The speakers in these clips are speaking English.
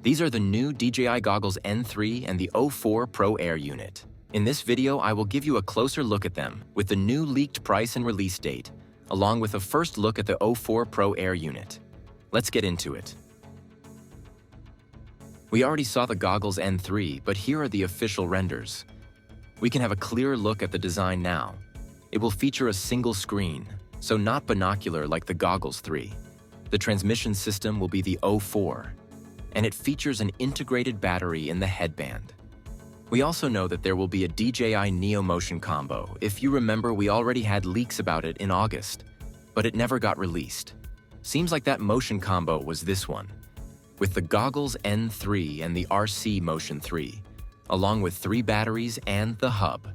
These are the new Dji Goggles N3 and the O4 Pro Air unit. In this video, I will give you a closer look at them with the new leaked price and release date, along with a first look at the O4 Pro Air unit. Let's get into it. We already saw the Goggles N3, but here are the official renders. We can have a clearer look at the design now. It will feature a single screen, so not binocular like the Goggles 3. The transmission system will be the O4, and it features an integrated battery in the headband. We also know that there will be a DJI Neo Motion combo. If you remember, we already had leaks about it in August, but it never got released. Seems like that motion combo was this one, with the Goggles N3 and the RC Motion 3, along with 3 batteries and the hub.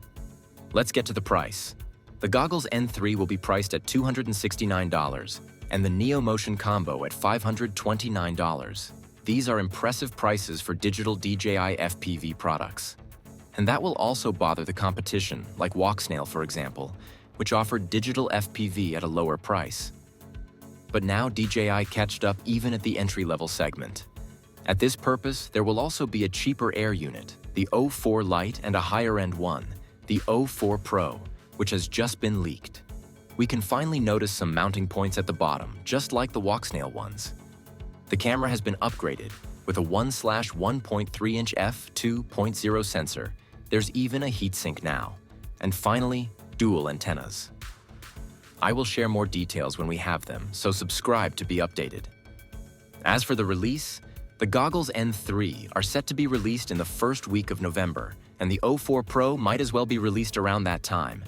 Let's get to the price. The Goggles N3 will be priced at $269 and the Neo Motion combo at $529. These are impressive prices for digital DJI FPV products. And that will also bother the competition, like Walksnail, for example, which offered digital FPV at a lower price. But now DJI catched up even at the entry-level segment. At this purpose, there will also be a cheaper air unit, the O4 Lite, and a higher-end one, the O4 Pro, which has just been leaked. We can finally notice some mounting points at the bottom, just like the Walksnail ones. The camera has been upgraded with a 1/1.3-inch f2.0 sensor. There's even a heatsink now. And finally, dual antennas. I will share more details when we have them, so subscribe to be updated. As for the release, the Goggles N3 are set to be released in the first week of November, and the O4 Pro might as well be released around that time,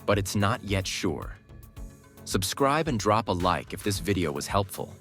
but it's not yet sure. Subscribe and drop a like if this video was helpful.